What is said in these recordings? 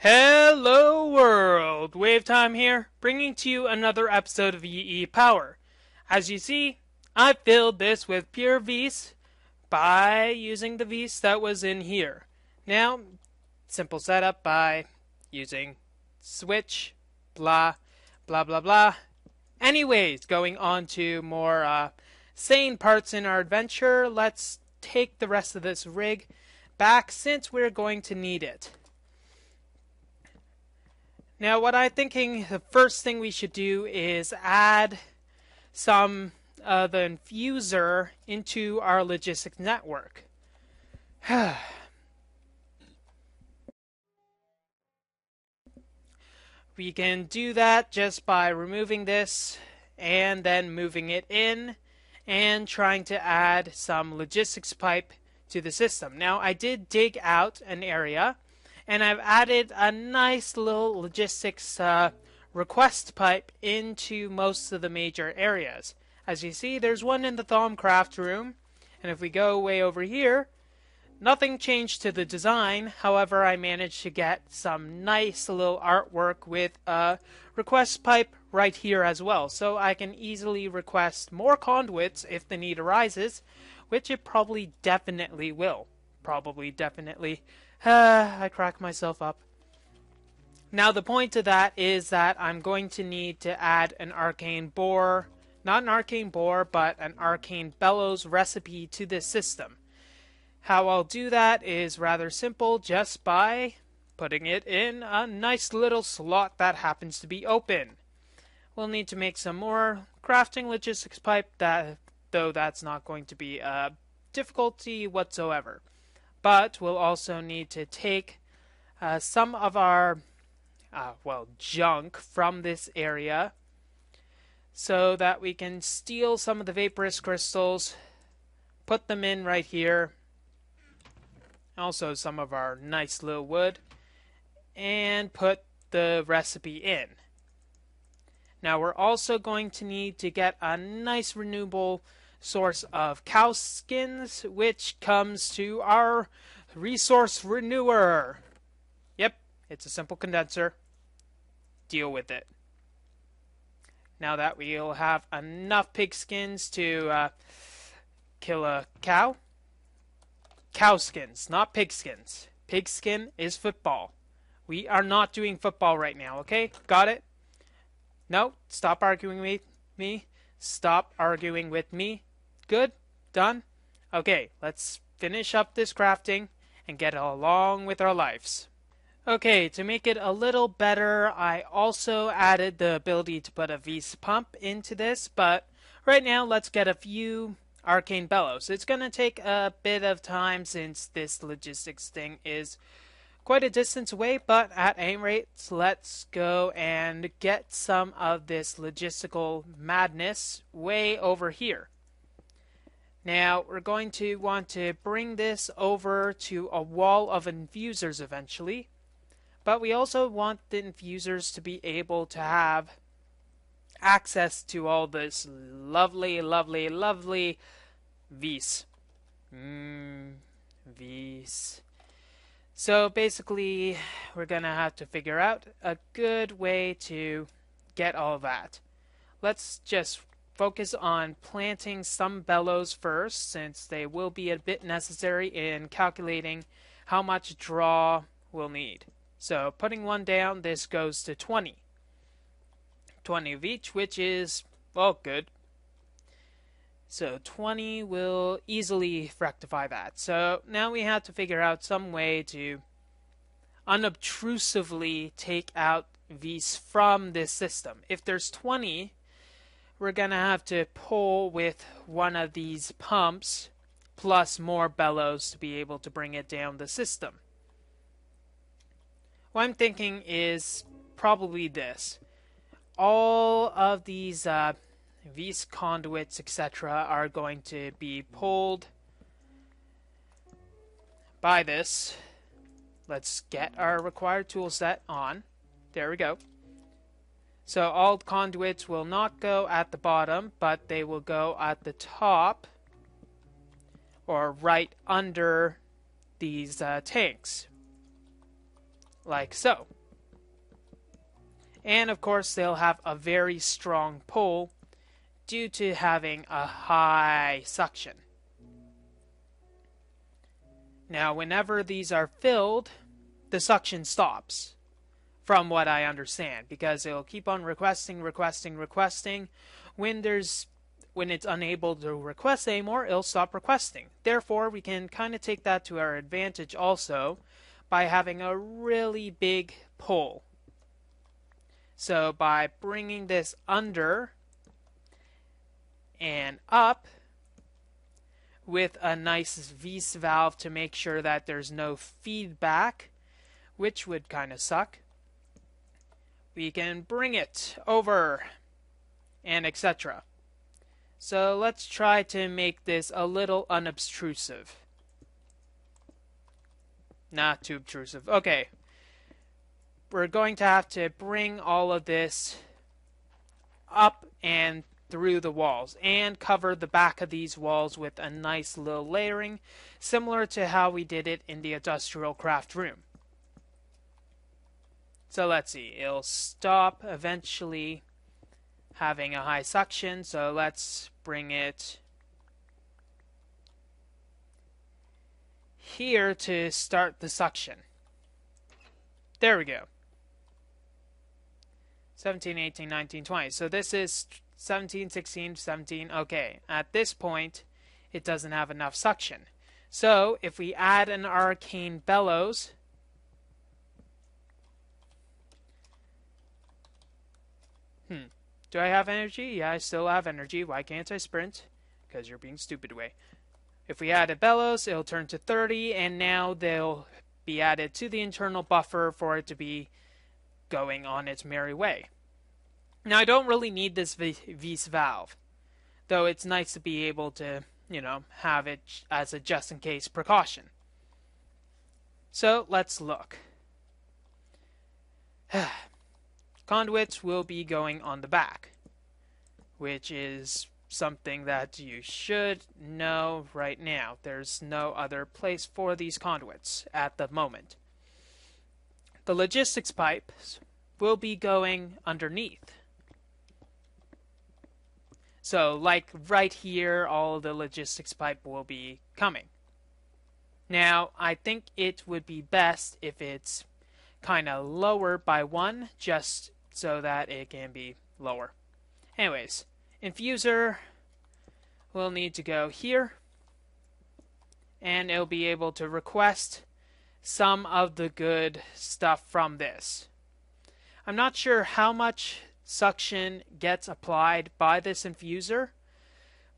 Hello world! Wave Time here, bringing to you another episode of EEPower. As you see, I filled this with pure Vs by using the Vs that was in here. Now, simple setup by using switch, blah, blah, blah, blah. Anyways, going on to more sane parts in our adventure, let's take the rest of this rig back since we're going to need it. Now, what I'm thinking the first thing we should do is add some of the infuser into our logistics network. We can do that just by removing this and then moving it in and trying to add some logistics pipe to the system. Now, I did dig out an area, and I've added a nice little logistics request pipe into most of the major areas. As you see, there's one in the Thaumcraft room, and if we go way over here, nothing changed to the design. However, I managed to get some nice little artwork with a request pipe right here as well, so I can easily request more conduits if the need arises, which it probably definitely will. I crack myself up. Now the point to that is that I'm going to need to add an arcane bore, not an arcane bore, but an arcane bellows recipe to this system. How I'll do that is rather simple, just by putting it in a nice little slot that happens to be open. We'll need to make some more crafting logistics pipe, though that's not going to be a difficulty whatsoever. But we'll also need to take some of our, junk from this area so that we can steal some of the vaporous crystals, put them in right here, also some of our nice little wood, and put the recipe in. Now we're also going to need to get a nice renewable source of cow skins, which comes to our resource renewer. Yep, it's a simple condenser. Deal with it. Now that we'll have enough pig skins to kill a cow. Cow skins, not pig skins. Pig skin is football. We are not doing football right now, okay? Got it? No, stop arguing with me. Stop arguing with me. Good? Done? Okay, let's finish up this crafting and get along with our lives. Okay, to make it a little better, I also added the ability to put a Vs pump into this, but right now let's get a few arcane bellows. It's going to take a bit of time since this logistics thing is quite a distance away, but at any rate, let's go and get some of this logistical madness way over here. Now, we're going to want to bring this over to a wall of infusers eventually, but we also want the infusers to be able to have access to all this lovely, lovely, lovely Vs. Vs. So basically, we're going to have to figure out a good way to get all that. Let's just focus on planting some bellows first, since they will be a bit necessary in calculating how much draw we'll need. So putting one down, this goes to 20. 20 of each, which is, well, good. So 20 will easily rectify that. So now we have to figure out some way to unobtrusively take out Vs from this system. If there's 20, we're going to have to pull with one of these pumps plus more bellows to be able to bring it down the system. What I'm thinking is probably this. All of these Vs conduits, etc., are going to be pulled by this. Let's get our required tool set on. There we go. So all conduits will not go at the bottom, but they will go at the top or right under these tanks. like so. And of course they'll have a very strong pull due to having a high suction. Now whenever these are filled, the suction stops, from what I understand, because it'll keep on requesting. When it's unable to request anymore, it'll stop requesting. Therefore, we can kind of take that to our advantage also by having a really big pull. So by bringing this under and up with a nice Vs valve to make sure that there's no feedback, which would kind of suck, we can bring it over and etc. So let's try to make this a little unobtrusive. Not too obtrusive. Okay. We're going to have to bring all of this up and through the walls and cover the back of these walls with a nice little layering, similar to how we did it in the industrial craft room. So let's see. It'll stop eventually having a high suction, so let's bring it here to start the suction. There we go. 17, 18, 19, 20. So this is 17, 16, 17. Okay, at this point, it doesn't have enough suction. So if we add an arcane bellows, do I have energy? Yeah, I still have energy. Why can't I sprint? Because you're being stupid away. If we add a bellows, it'll turn to 30, and now they'll be added to the internal buffer for it to be going on its merry way. Now, I don't really need this Vs valve, though it's nice to be able to, have it as a just-in-case precaution. So, let's look. Conduits will be going on the back, which is something that you should know right now. There's no other place for these conduits at the moment. The logistics pipes will be going underneath. So, like right here, all the logistics pipe will be coming. Now, I think it would be best if it's kind of lower by one, just so that it can be lower. Anyways, infuser will need to go here, and it'll be able to request some of the good stuff from this. I'm not sure how much suction gets applied by this infuser,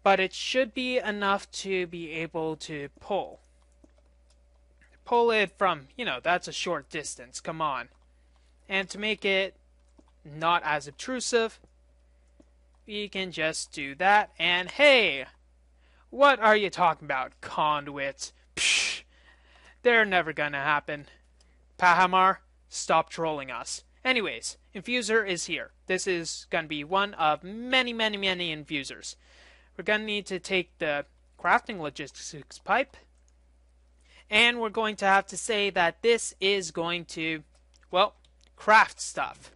but it should be enough to be able to pull it from, that's a short distance, come on. And to make it not as obtrusive, we can just do that, and hey, what are you talking about, conduits? Psh, they're never gonna happen. Pahamar, stop trolling us. Anyways, infuser is here. This is gonna be one of many infusers. We're gonna need to take the crafting logistics pipe, and we're going to have to say that this is going to, craft stuff.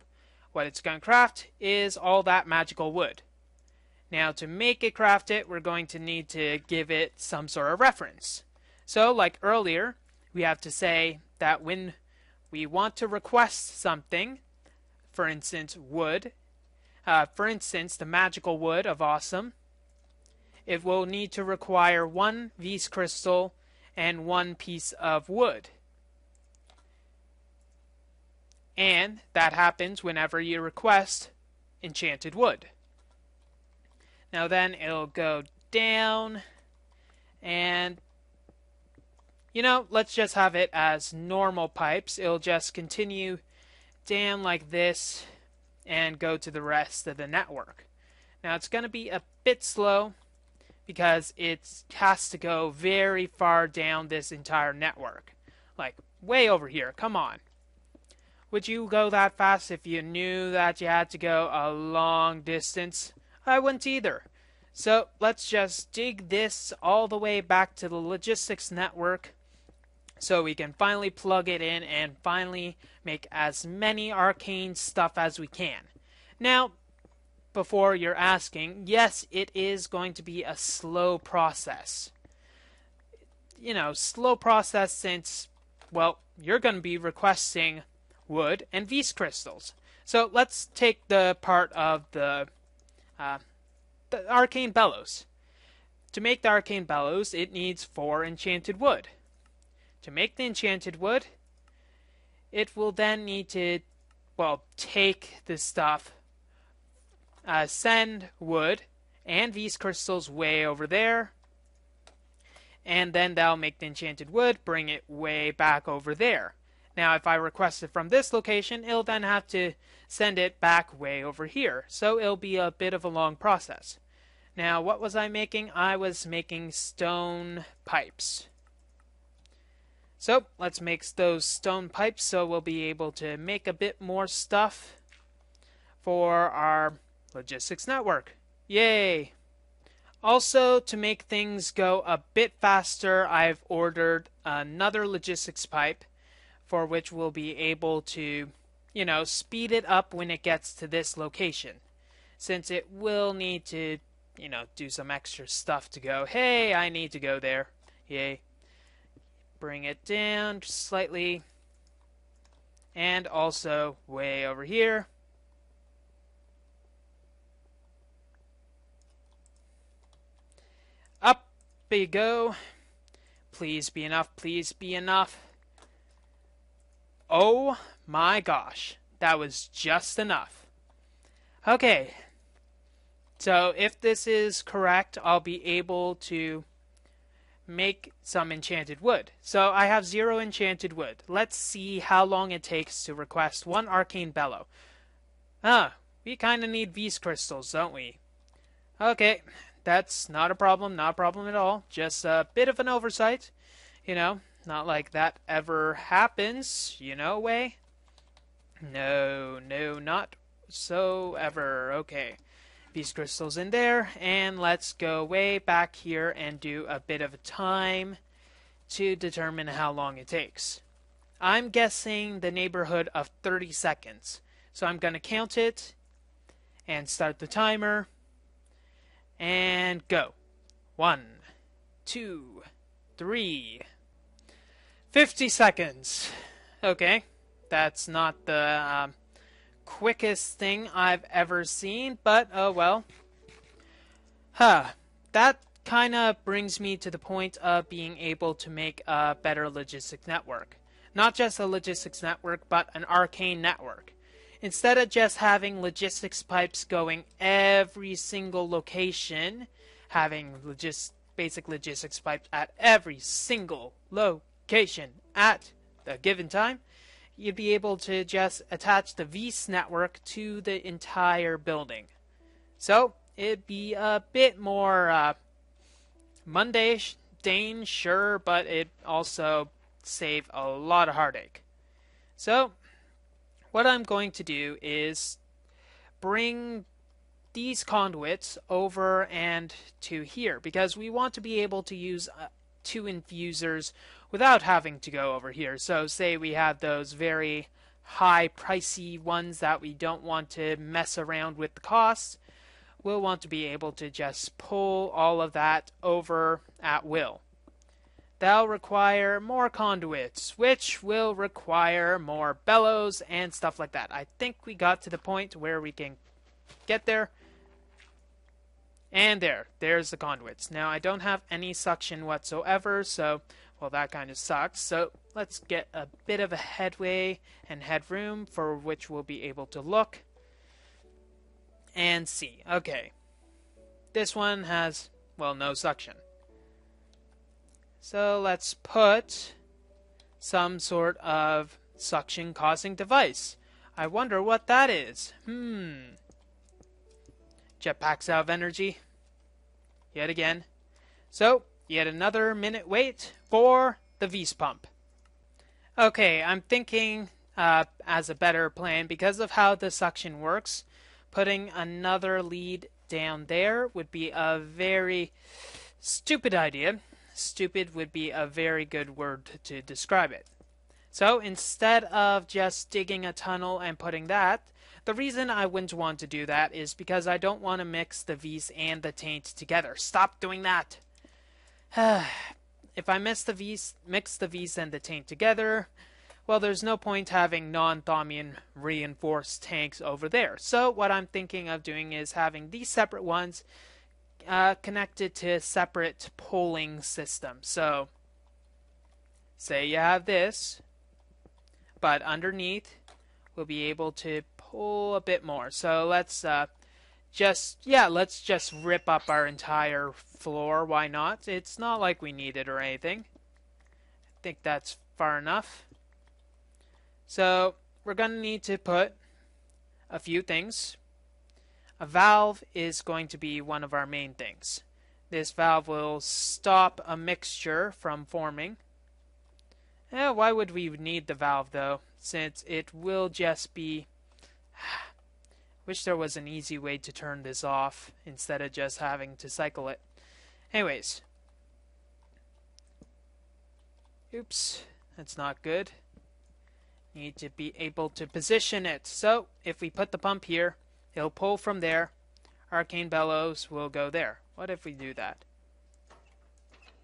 What it's going to craft is all that magical wood. Now, to make it craft it, we're going to need to give it some sort of reference. So, like earlier, we have to say that when we want to request something, for instance, wood, the magical wood of awesome, it will need to require 1 Vs crystal and 1 piece of wood. And that happens whenever you request enchanted wood. Now then it'll go down, and let's just have it as normal pipes. It'll just continue down like this and go to the rest of the network. Now it's going to be a bit slow because it has to go very far down this entire network. Like way over here, come on. Would you go that fast if you knew that you had to go a long distance? I wouldn't either. So let's just dig this all the way back to the logistics network so we can finally plug it in and finally make as many arcane stuff as we can. Now, before you're asking, yes, it is going to be a slow process. You know, slow process since, well, you're going to be requesting wood and Vs crystals. So let's take the part of the arcane bellows. To make the arcane bellows, it needs 4 enchanted wood. To make the enchanted wood, it will then need to, well, take the stuff, send wood and these crystals way over there, and then that'll make the enchanted wood, bring it way back over there. Now, if I request it from this location, it'll then have to send it back way over here, so it'll be a bit of a long process. Now, what was I making? I was making stone pipes. So, let's make those stone pipes so we'll be able to make a bit more stuff for our logistics network. Yay! Also, to make things go a bit faster, I've ordered another logistics pipe for which we'll be able to, you know, speed it up when it gets to this location. Since it will need to, you know, do some extra stuff to go, hey, I need to go there. Yay. Bring it down slightly. And also way over here. Up you go. Please be enough, please be enough. Oh my gosh, that was just enough. Okay, so if this is correct, I'll be able to make some enchanted wood. So I have 0 enchanted wood. Let's see how long it takes to request 1 arcane bellow. We kind of need these crystals, don't we? Okay, that's not a problem at all. Just a bit of an oversight, you know. Not like that ever happens, you know, way. No, not so ever. Okay. These crystals in there, and let's go way back here and do a bit of time to determine how long it takes. I'm guessing the neighborhood of 30 seconds. So I'm going to count it and start the timer. And go. 1, 2, 3... 50 seconds. Okay, that's not the quickest thing I've ever seen, but oh well. That kind of brings me to the point of being able to make a better logistics network. Not just a logistics network, but an arcane network. Instead of just having logistics pipes going every single location, having basic logistics pipes at every single location at the given time, you'd be able to just attach the VS network to the entire building. So it'd be a bit more mundane, sure, but it also save a lot of heartache. So what I'm going to do is bring these conduits over and to here, because we want to be able to use 2 infusers without having to go over here. So say we have those very high pricey ones that we don't want to mess around with the cost. We'll want to be able to just pull all of that over at will. That'll require more conduits, which will require more bellows and stuff like that. I think we got to the point where we can get there. And there's the conduits. Now I don't have any suction whatsoever, so well, that kind of sucks. So let's get a bit of a headway and headroom for which we'll be able to look and see. Okay. This one has, well, no suction. So let's put some sort of suction causing device. I wonder what that is. Jetpacks out of energy. Yet again. So, yet another minute wait for the V's pump. Okay, I'm thinking as a better plan, because of how the suction works, putting another lead down there would be a very stupid idea. stupid would be a very good word to describe it. So instead of just digging a tunnel and putting that, the reason I wouldn't want to do that is because I don't want to mix the Vs and the taint together. Stop doing that! If I mix the Vs and the taint together, well, there's no point having non-Thaumian reinforced tanks over there. So what I'm thinking of doing is having these separate ones connected to separate polling systems. So say you have this, but underneath we'll be able to pull a bit more. So let's just rip up our entire floor. Why not? It's not like we need it or anything. I think that's far enough. So we're going to need to put a few things. A valve is going to be one of our main things. This valve will stop a mixture from forming. Why would we need the valve though? Since it will just be... Wish there was an easy way to turn this off instead of just having to cycle it. Anyways. Oops, that's not good. Need to be able to position it. So if we put the pump here, it'll pull from there. Arcane bellows will go there. What if we do that?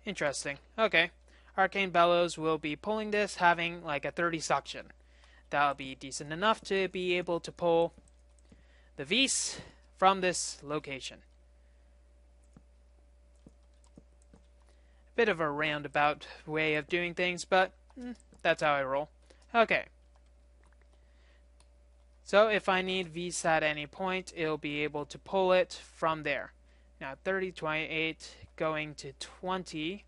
Interesting. Okay. Arcane bellows will be pulling this, having like a 30 suction. That'll be decent enough to be able to pull the Vs from this location. Bit of a roundabout way of doing things, but that's how I roll. Okay. So if I need Vs at any point, it'll be able to pull it from there. Now 30, 28, going to 20.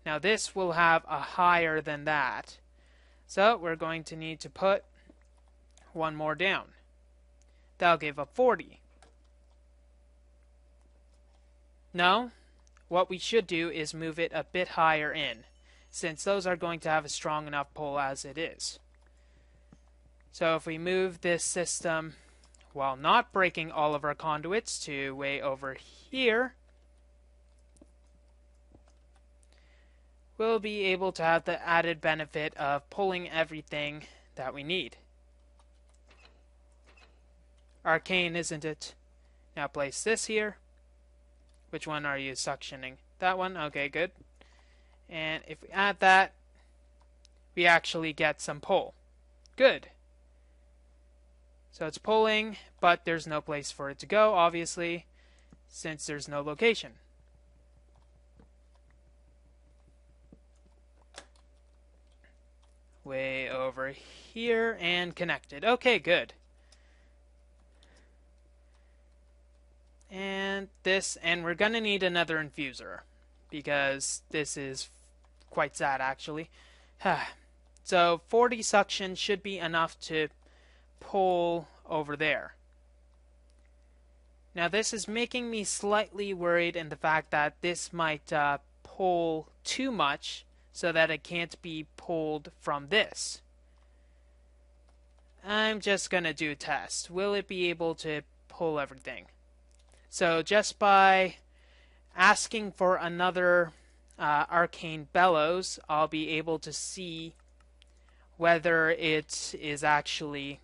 Now this will have a higher than that. So we're going to need to put one more down. That'll give a 40. No, what we should do is move it a bit higher in, since those are going to have a strong enough pull as it is. So if we move this system while not breaking all of our conduits to way over here, we'll be able to have the added benefit of pulling everything that we need. Arcane, isn't it? Now place this here. Which one are you suctioning? That one? Okay, good. And if we add that, we actually get some pull. Good. So it's pulling, but there's no place for it to go, obviously, since there's no location. Way over here and connected. Okay, good. And this, and we're gonna need another infuser, because this is quite sad actually. So 40 suction should be enough to pull over there. Now this is making me slightly worried in the fact that this might pull too much so that it can't be pulled from this. I'm just gonna do a test. Will it be able to pull everything? So just by asking for another arcane bellows, I'll be able to see whether it is actually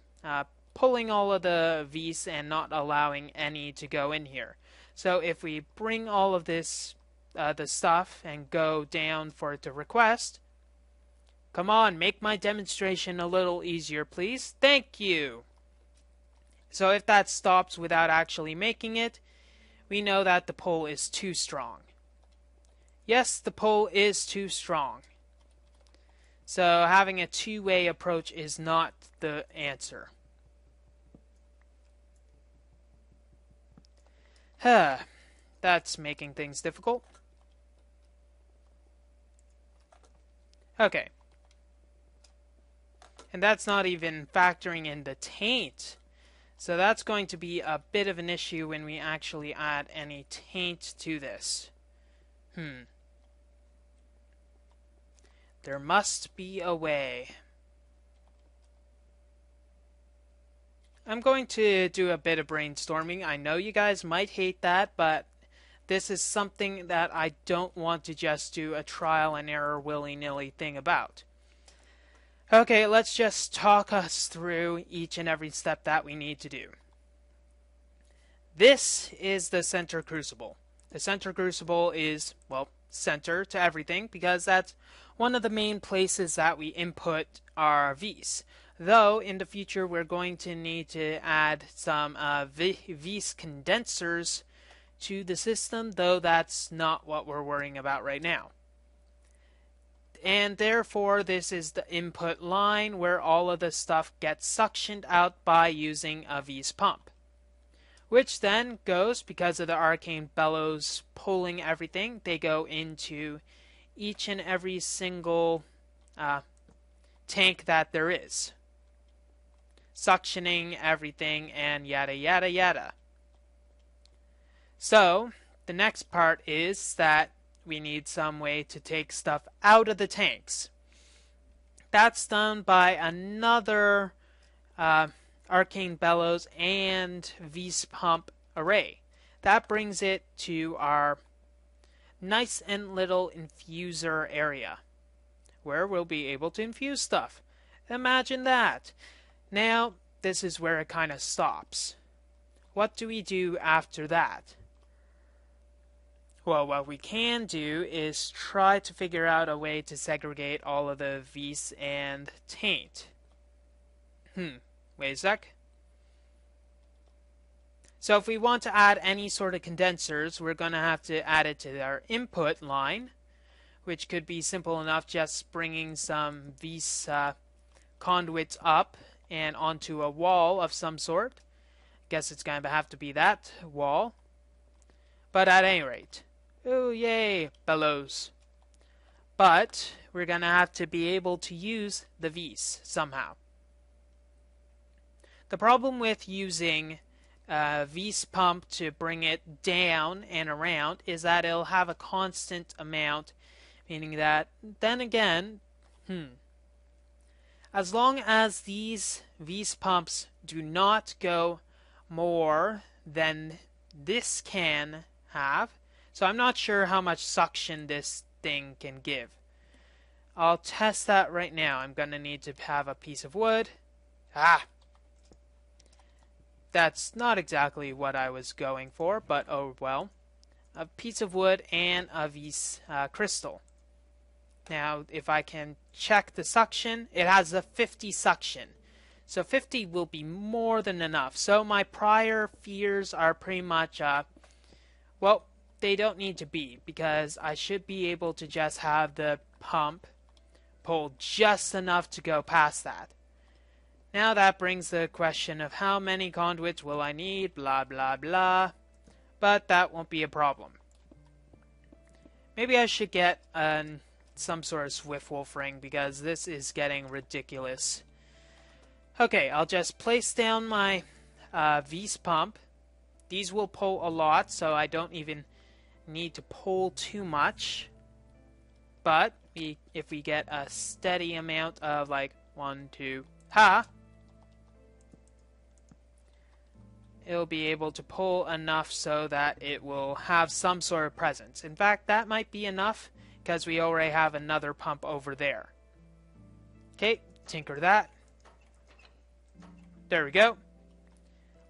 pulling all of the Vs and not allowing any to go in here. So if we bring all of this, the stuff, and go down for it to request, come on, make my demonstration a little easier, please. Thank you. So if that stops without actually making it, we know that the pull is too strong. Yes, the pull is too strong. So having a two-way approach is not the answer. That's making things difficult. Okay. And that's not even factoring in the taint. So that's going to be a bit of an issue when we actually add any taint to this. There must be a way. I'm going to do a bit of brainstorming. I know you guys might hate that, but this is something that I don't want to just do a trial and error willy-nilly thing about. Okay, let's just talk us through each and every step that we need to do. This is the center crucible. The center crucible is, well, center to everything because that's one of the main places that we input our Vs. Though in the future we're going to need to add some Vs condensers to the system, though that's not what we're worrying about right now. And therefore this is the input line where all of the stuff gets suctioned out by using a Vs pump, which then goes, because of the arcane bellows pulling everything, they go into each and every single tank that there is, suctioning everything and yada yada yada. So the next part is that we need some way to take stuff out of the tanks. That's done by another arcane bellows and Vs pump array. That brings it to our nice and little infuser area where we'll be able to infuse stuff. Imagine that. Now this is where it kind of stops. What do we do after that? Well, what we can do is try to figure out a way to segregate all of the Vs and taint. Wait a sec. So if we want to add any sort of condensers, we're going to have to add it to our input line, which could be simple enough, just bringing some Vs conduits up and onto a wall of some sort. Guess it's going to have to be that wall. But at any rate, oh yay, bellows. But we're going to have to be able to use the Vs somehow. The problem with using Vs pump to bring it down and around is that it'll have a constant amount, meaning that, then again, as long as these Vs pumps do not go more than this can have, so I'm not sure how much suction this thing can give. I'll test that right now. I'm going to need to have a piece of wood. That's not exactly what I was going for, but oh well. A piece of wood and a Vs crystal. Now, if I can check the suction, it has a 50 suction. So 50 will be more than enough. So my prior fears are pretty much, well, they don't need to be, because I should be able to just have the pump pull just enough to go past that. Now that brings the question of how many conduits will I need, blah blah blah, but that won't be a problem. Maybe I should get some sort of Swift Wolf ring, because this is getting ridiculous. Okay, I'll just place down my Vs pump. These will pull a lot, so I don't even need to pull too much. But if we get a steady amount of like 1, 2, it'll be able to pull enough so that it will have some sort of presence. In fact, that might be enough because we already have another pump over there. Okay, tinker that. There we go.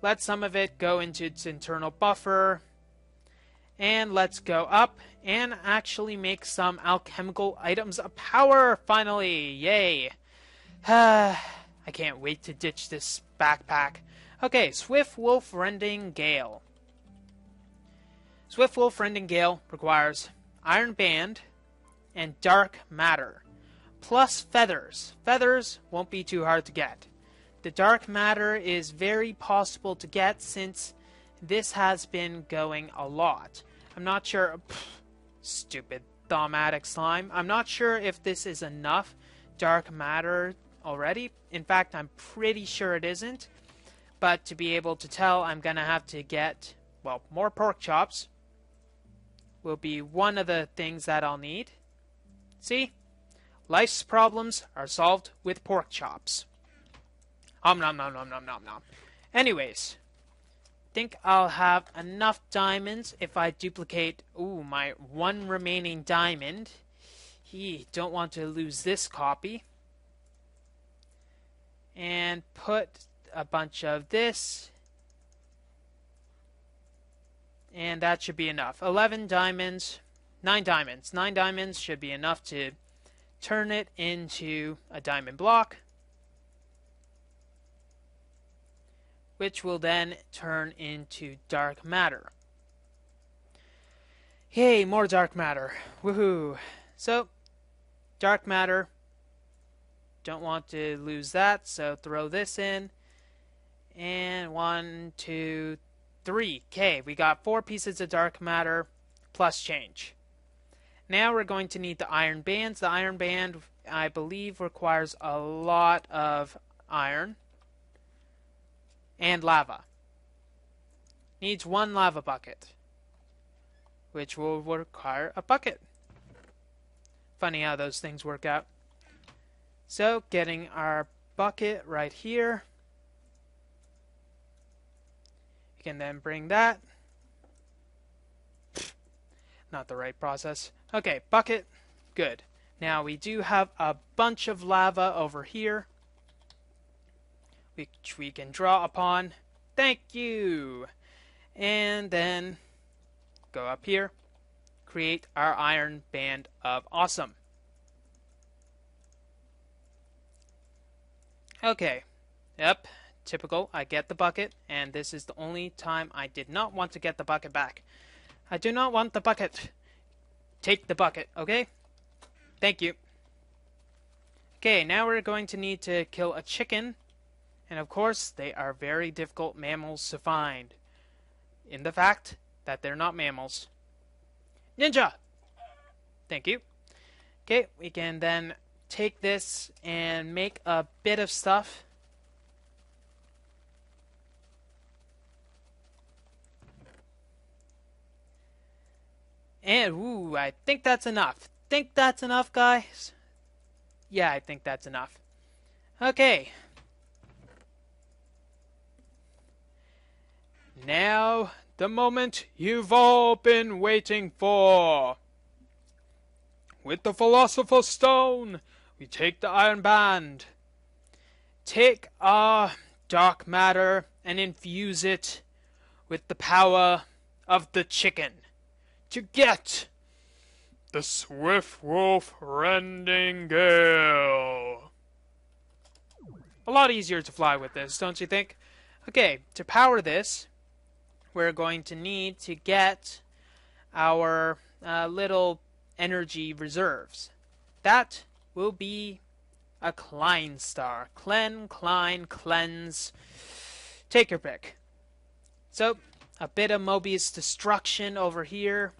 Let some of it go into its internal buffer. And let's go up and actually make some alchemical items of power, finally. Yay. I can't wait to ditch this backpack. Okay, Swift Wolf Rending Gale. Swift Wolf Rending Gale requires Iron Band and Dark Matter, plus feathers. Feathers won't be too hard to get. The Dark Matter is very possible to get since this has been going a lot. I'm not sure... stupid thaumatic slime. I'm not sure if this is enough Dark Matter already. In fact, I'm pretty sure it isn't. But to be able to tell, I'm going to have to get, well, more pork chops. Will be one of the things that I'll need. See? Life's problems are solved with pork chops. Nom nom nom nom nom nom. Anyways, think I'll have enough diamonds if I duplicate, my one remaining diamond. Don't want to lose this copy. And put a bunch of this. And that should be enough. 11 diamonds. 9 diamonds. 9 diamonds should be enough to turn it into a diamond block, which will then turn into dark matter. Yay, more dark matter. Woohoo. So, dark matter. Don't want to lose that, so throw this in. And 1, 2, 3. Okay, we got 4 pieces of dark matter plus change. Now we're going to need the iron bands. The iron band, I believe, requires a lot of iron and lava. Needs 1 lava bucket, which will require a bucket. Funny how those things work out. So, getting our bucket right here. You can then bring that. Not the right process. Okay, bucket. Good. Now we do have a bunch of lava over here, which we can draw upon. Thank you! And then go up here. Create our iron band of awesome. Okay. Yep. Typical. I get the bucket, and this is the only time I did not want to get the bucket back. I do not want the bucket. Take the bucket, okay? Thank you. Okay, now we're going to need to kill a chicken. And of course, they are very difficult mammals to find, in the fact that they're not mammals. Ninja! Thank you. Okay, we can then take this and make a bit of stuff. And, I think that's enough. Think that's enough, guys? Yeah, I think that's enough. Okay. Now, the moment you've all been waiting for. With the Philosopher's Stone, we take the Iron Band. Take our dark matter and infuse it with the power of the chicken. To get the Swift Wolf Rending Gale. A lot easier to fly with this, don't you think? Okay, to power this, we're going to need to get our little energy reserves. That will be a Klein star. Klein, cleanse. Take your pick. So, a bit of Mobius destruction over here.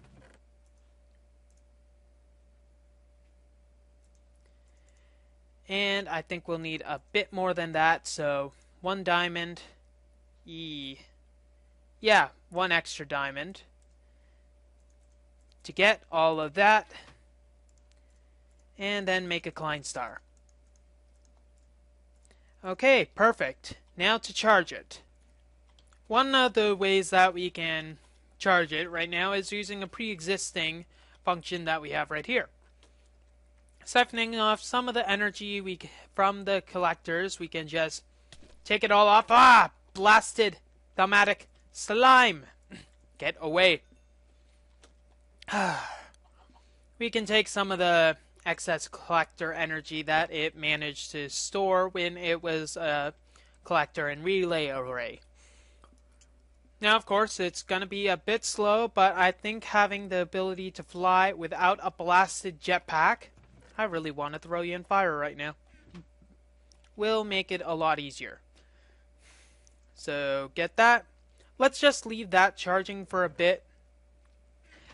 And I think we'll need a bit more than that, so 1 diamond. Yeah, 1 extra diamond. To get all of that. And then make a Klein star. Okay, perfect. Now to charge it. One of the ways that we can charge it right now is using a pre-existing function that we have right here. Siphoning off some of the energy from the collectors, we can just take it all off. Ah! Blasted thaumatic slime! Get away. We can take some of the excess collector energy that it managed to store when it was a collector and relay array. Now, of course, it's going to be a bit slow, but I think having the ability to fly without a blasted jetpack, I really want to throw you in fire right now, will make it a lot easier. So, get that. Let's just leave that charging for a bit,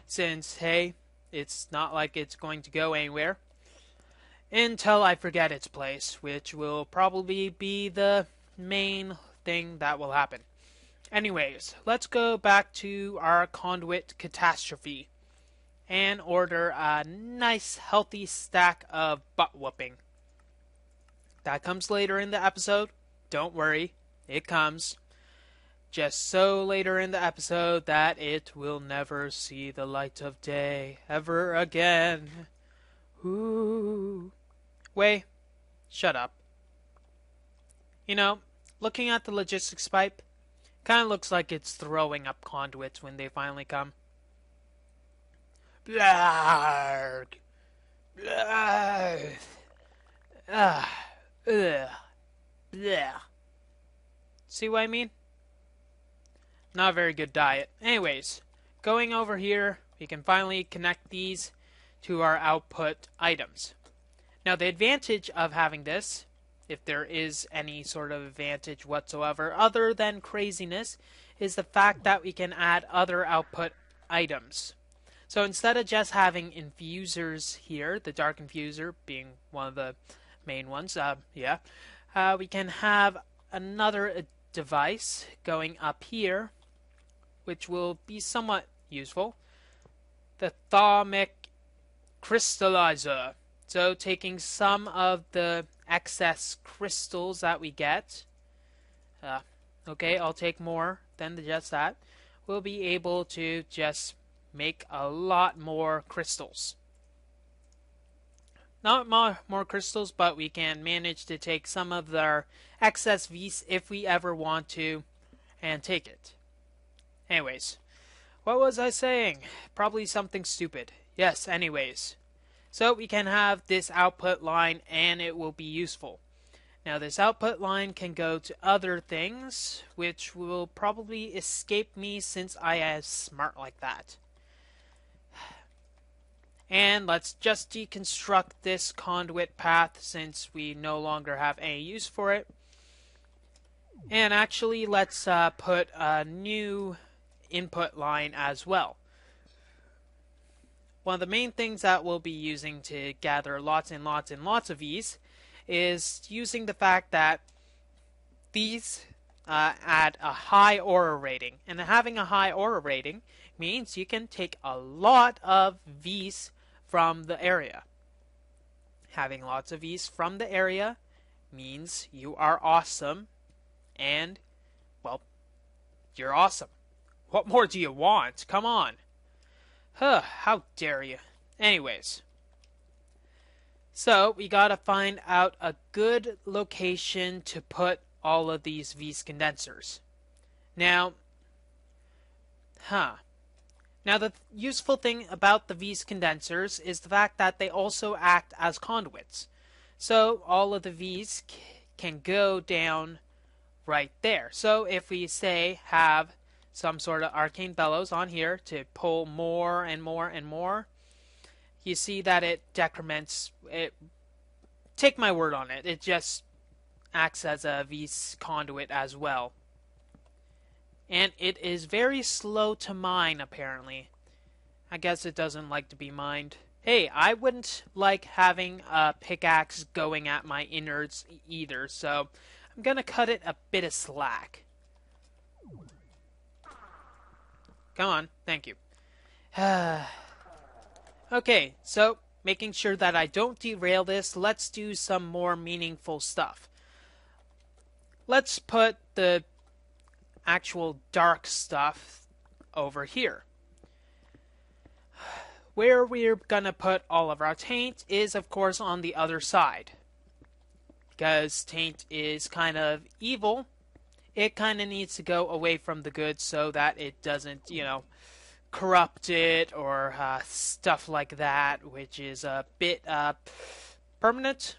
since, hey, it's not like it's going to go anywhere, until I forget its place, which will probably be the main thing that will happen. Anyways, let's go back to our conduit catastrophe and order a nice healthy stack of butt whooping. That comes later in the episode. Don't worry, it comes. just so later in the episode that it will never see the light of day ever again. Ooh. Wei, shut up. You know, looking at the logistics pipe, kind of looks like it's throwing up conduits when they finally come. Blarg. Blarg. Ah. Ugh. Blech. See what I mean? Not a very good diet. Anyways, going over here, we can finally connect these to our output items. Now, the advantage of having this, if there is any sort of advantage whatsoever other than craziness, is the fact that we can add other output items. So instead of just having infusers here, the dark infuser being one of the main ones, we can have another device going up here, which will be somewhat useful. The Thaumic Crystallizer. So taking some of the excess crystals that we get, okay, I'll take more than just that, we'll be able to just make a lot more crystals. Not more crystals, but we can manage to take some of their excess Vs if we ever want to, and take it. Anyways, what was I saying? Probably something stupid. Yes, anyways. So we can have this output line and it will be useful. Now this output line can go to other things, which will probably escape me since I am smart like that. And let's just deconstruct this conduit path since we no longer have any use for it. And actually, let's put a new input line as well. One of the main things that we'll be using to gather lots and lots and lots of these is using the fact that these add a high aura rating. And having a high aura rating means you can take a lot of Vs from the area. Having lots of Vs from the area means you are awesome, and, well, you're awesome. What more do you want? Come on. Huh, how dare you. Anyways. So, we gotta find out a good location to put all of these Vs condensers. Now, the useful thing about the Vs condensers is the fact that they also act as conduits. So all of the Vs can go down right there. So if we say have some sort of arcane bellows on here to pull more and more and more, you see that it decrements it. Take my word on it, it just acts as a Vs conduit as well. And it is very slow to mine, apparently. I guess it doesn't like to be mined. Hey, I wouldn't like having a pickaxe going at my innards either, so I'm gonna cut it a bit of slack. Come on, thank you. Okay, so making sure that I don't derail this, let's do some more meaningful stuff. Let's put the actual dark stuff over here. Where we're gonna put all of our taint is, of course, on the other side. Because taint is kind of evil, it kind of needs to go away from the good so that it doesn't, corrupt it or stuff like that, which is a bit permanent.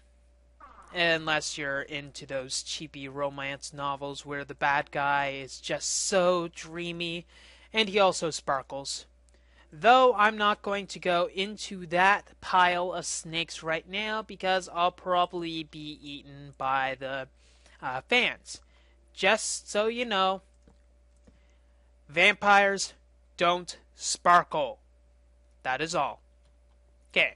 Unless you're into those cheapy romance novels where the bad guy is just so dreamy and he also sparkles. Though I'm not going to go into that pile of snakes right now because I'll probably be eaten by the fans. Just so you know, vampires don't sparkle. That is all. Okay.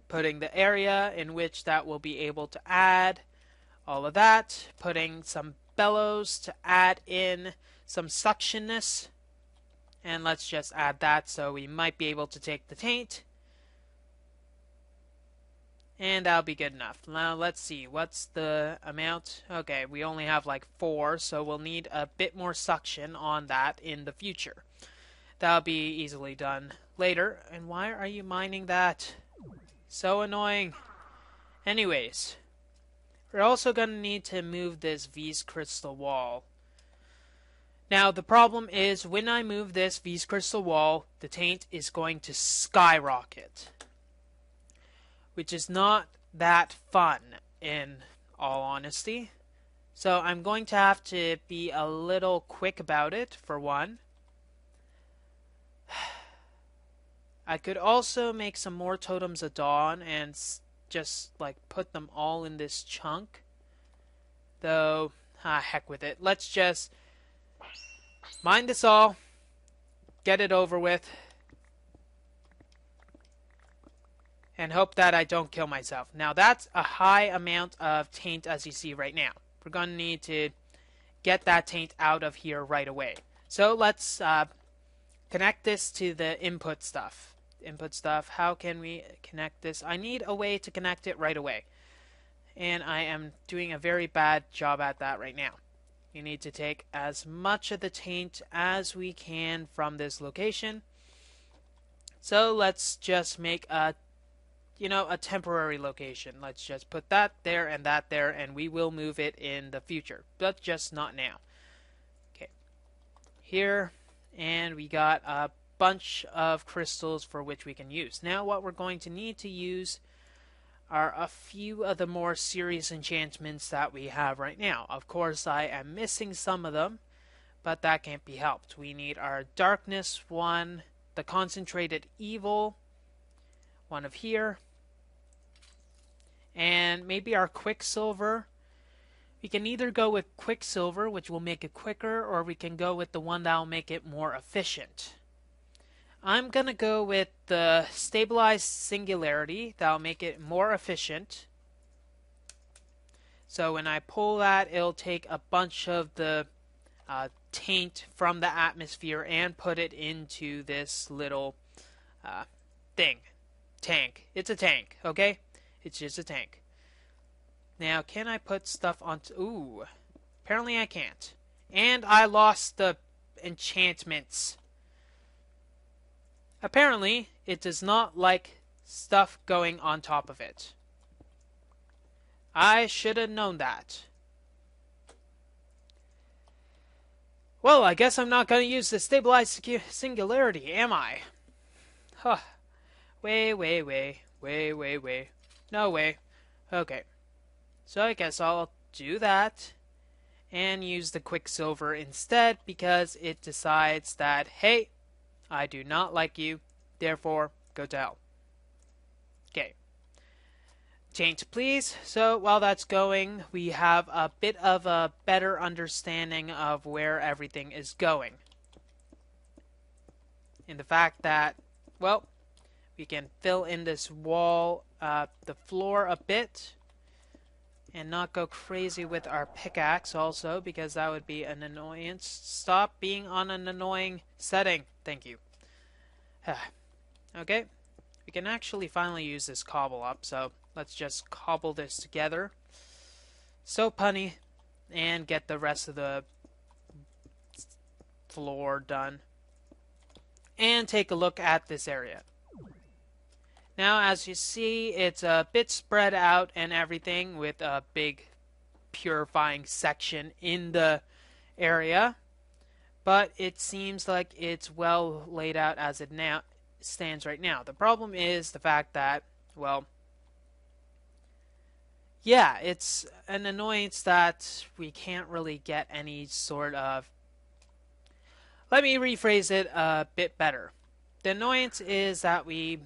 Putting the area in which that will be able to add all of that. Putting some bellows to add in some suctionness. And let's just add that so we might be able to take the taint. And that'll be good enough. Now let's see, what's the amount? Okay, we only have like 4, so we'll need a bit more suction on that in the future. That'll be easily done later. And why are you mining that? So annoying. Anyways, we're also going to need to move this V's crystal wall. Now the problem is when I move this V's crystal wall, the taint is going to skyrocket, which is not that fun in all honesty. So I'm going to have to be a little quick about it for one. I could also make some more totems of dawn and just like put them all in this chunk. Though, heck with it. Let's just mine this all, get it over with, and hope that I don't kill myself. Now that's a high amount of taint as you see right now. We're going to need to get that taint out of here right away. So let's connect this to the input stuff. How can we connect this? I need a way to connect it right away. And I am doing a very bad job at that right now. You need to take as much of the taint as we can from this location. So let's just make a temporary location. Let's just put that there, and we will move it in the future, but just not now. Okay. Here, and we got a bunch of crystals for which we can use. Now what we're going to need to use are a few of the more serious enchantments that we have right now. Of course, I am missing some of them, but that can't be helped. We need our darkness one, the concentrated evil, one of here, and maybe our quicksilver. We can either go with quicksilver, which will make it quicker, or we can go with the one that will make it more efficient. I'm going to go with the stabilized singularity. That'll make it more efficient. So when I pull that, it'll take a bunch of the taint from the atmosphere and put it into this little tank. It's a tank, okay? It's just a tank. Now, can I put stuff onto... Ooh, apparently I can't. And I lost the enchantments. Apparently, it does not like stuff going on top of it. I should have known that. Well, I guess I'm not going to use the stabilized singularity, am I? Huh. Way. No way. Okay. So I guess I'll do that and use the quicksilver instead because it decides that, hey, I do not like you, therefore go to hell. Okay. Taint, please. So while that's going, we have a bit of a better understanding of where everything is going. In the fact that, well, we can fill in this wall, the floor a bit, and not go crazy with our pickaxe also, because that would be an annoyance. Stop being on an annoying setting. Thank you. Okay. We can actually finally use this cobble up, so let's just cobble this together. So punny. And get the rest of the floor done. And take a look at this area. Now, as you see, it's a bit spread out and everything with a big purifying section in the area. But it seems like it's well laid out as it now stands right now. The problem is the fact that, well, yeah, it's an annoyance that we can't really get any sort of... Let me rephrase it a bit better. The annoyance is that we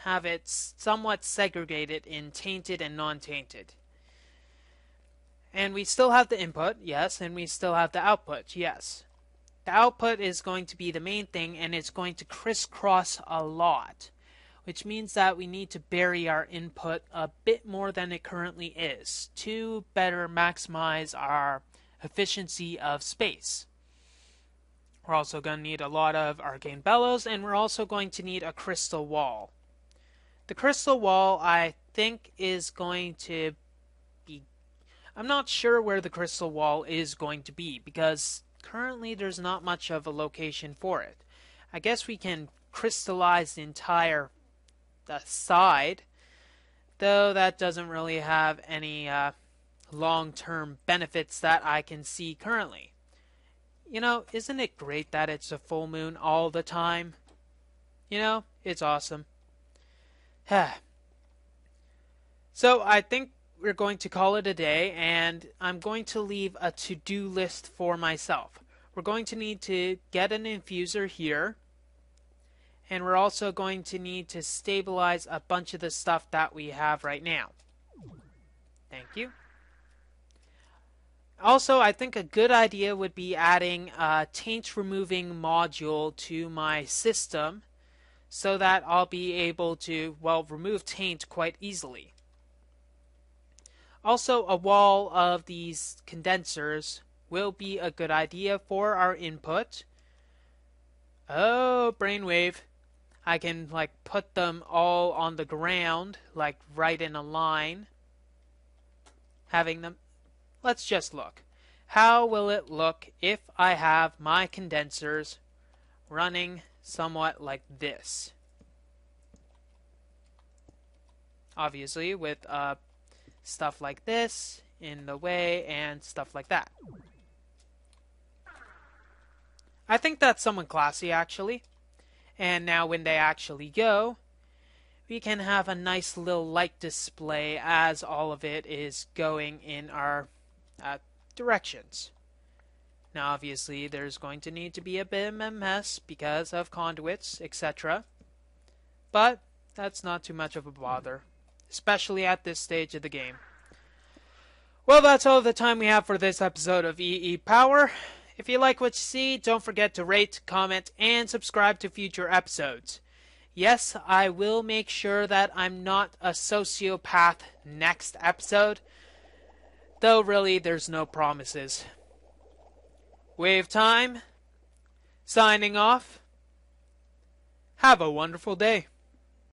have it somewhat segregated in tainted and non-tainted. And we still have the input, yes, and we still have the output, yes. The output is going to be the main thing, and it's going to crisscross a lot, which means that we need to bury our input a bit more than it currently is to better maximize our efficiency of space. We're also going to need a lot of arcane bellows, and we're also going to need a crystal wall. The crystal wall, I think is going to be... I'm not sure where the crystal wall is going to be, because currently there's not much of a location for it. I guess we can crystallize the entire side, though that doesn't really have any long-term benefits that I can see currently. You know, isn't it great that it's a full moon all the time? You know, it's awesome. So I think we're going to call it a day, and I'm going to leave a to-do list for myself. We're going to need to get an infuser here, and we're also going to need to stabilize a bunch of the stuff that we have right now. Thank you. Also, I think a good idea would be adding a taint removing module to my system so that I'll be able to, well, remove taint quite easily. Also, a wall of these condensers will be a good idea for our input. Oh, brainwave. I can, like, put them all on the ground, like, right in a line. Having them... Let's just look. How will it look if I have my condensers running somewhat like this? Obviously, with stuff like this in the way and stuff like that. I think that's somewhat classy, actually. And now when they actually go, we can have a nice little light display as all of it is going in our directions. Now obviously there's going to need to be a bit of a mess because of conduits, etc. But that's not too much of a bother, especially at this stage of the game. Well, that's all the time we have for this episode of EEPower. If you like what you see, don't forget to rate, comment, and subscribe to future episodes. Yes, I will make sure that I'm not a sociopath next episode, though really there's no promises. Wave time, signing off. Have a wonderful day.